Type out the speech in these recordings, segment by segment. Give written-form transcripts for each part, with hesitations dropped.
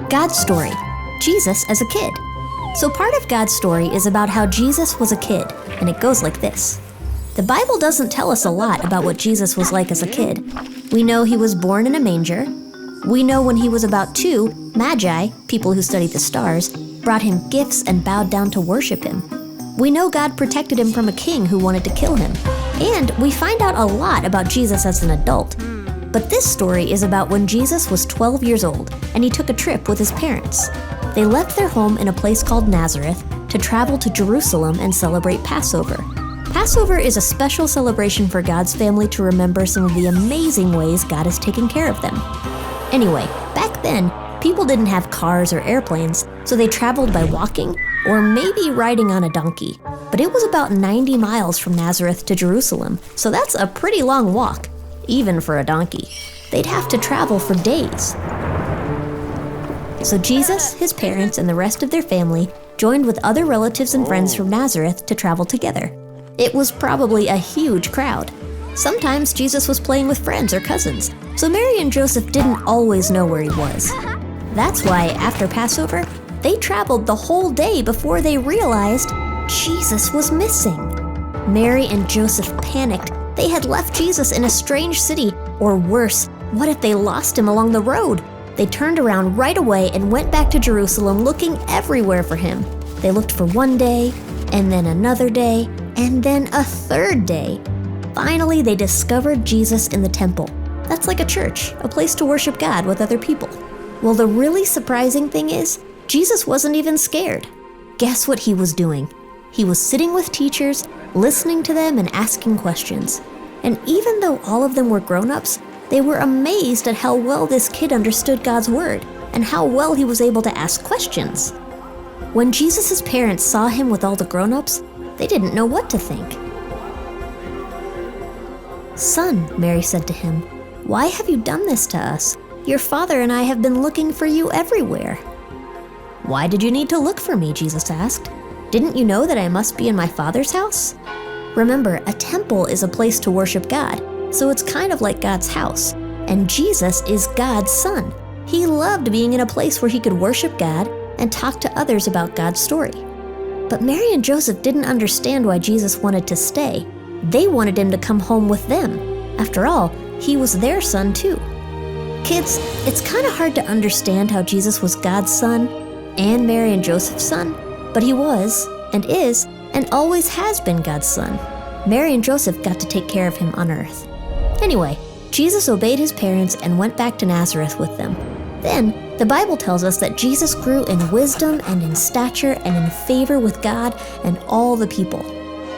God's story, Jesus as a kid. So part of God's story is about how Jesus was a kid, and it goes like this. The Bible doesn't tell us a lot about what Jesus was like as a kid. We know he was born in a manger. We know when he was about 2, Magi, people who studied the stars, brought him gifts and bowed down to worship him. We know God protected him from a king who wanted to kill him. And we find out a lot about Jesus as an adult. But this story is about when Jesus was 12 years old and he took a trip with his parents. They left their home in a place called Nazareth to travel to Jerusalem and celebrate Passover. Passover is a special celebration for God's family to remember some of the amazing ways God has taken care of them. Anyway, back then, people didn't have cars or airplanes, so they traveled by walking or maybe riding on a donkey. But it was about 90 miles from Nazareth to Jerusalem, so that's a pretty long walk, even for a donkey. They'd have to travel for days. So Jesus, his parents, and the rest of their family joined with other relatives and friends from Nazareth to travel together. It was probably a huge crowd. Sometimes Jesus was playing with friends or cousins, so Mary and Joseph didn't always know where he was. That's why, after Passover, they traveled the whole day before they realized Jesus was missing. Mary and Joseph panicked. They had left Jesus in a strange city, or worse, what if they lost him along the road? They turned around right away and went back to Jerusalem looking everywhere for him. They looked for one day, and then another day, and then a third day. Finally, they discovered Jesus in the temple. That's like a church, a place to worship God with other people. Well, the really surprising thing is, Jesus wasn't even scared. Guess what he was doing? He was sitting with teachers, listening to them and asking questions. And even though all of them were grown-ups, they were amazed at how well this kid understood God's word and how well he was able to ask questions. When Jesus' parents saw him with all the grown-ups, they didn't know what to think. "Son," Mary said to him, "why have you done this to us? Your father and I have been looking for you everywhere." "Why did you need to look for me?" Jesus asked. "Didn't you know that I must be in my Father's house?" Remember, a temple is a place to worship God, so it's kind of like God's house. And Jesus is God's son. He loved being in a place where he could worship God and talk to others about God's story. But Mary and Joseph didn't understand why Jesus wanted to stay. They wanted him to come home with them. After all, he was their son too. Kids, it's kind of hard to understand how Jesus was God's son and Mary and Joseph's son, but he was, and is, and always has been God's son. Mary and Joseph got to take care of him on earth. Anyway, Jesus obeyed his parents and went back to Nazareth with them. Then, the Bible tells us that Jesus grew in wisdom and in stature and in favor with God and all the people.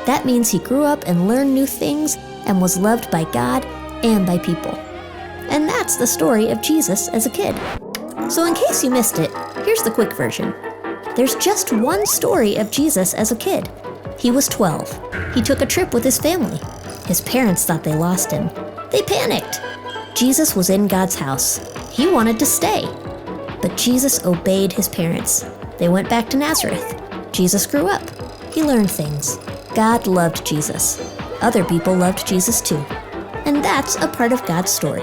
That means he grew up and learned new things and was loved by God and by people. And that's the story of Jesus as a kid. So in case you missed it, here's the quick version. There's just one story of Jesus as a kid. He was 12. He took a trip with his family. His parents thought they lost him. They panicked. Jesus was in God's house. He wanted to stay. But Jesus obeyed his parents. They went back to Nazareth. Jesus grew up. He learned things. God loved Jesus. Other people loved Jesus too. And that's a part of God's story.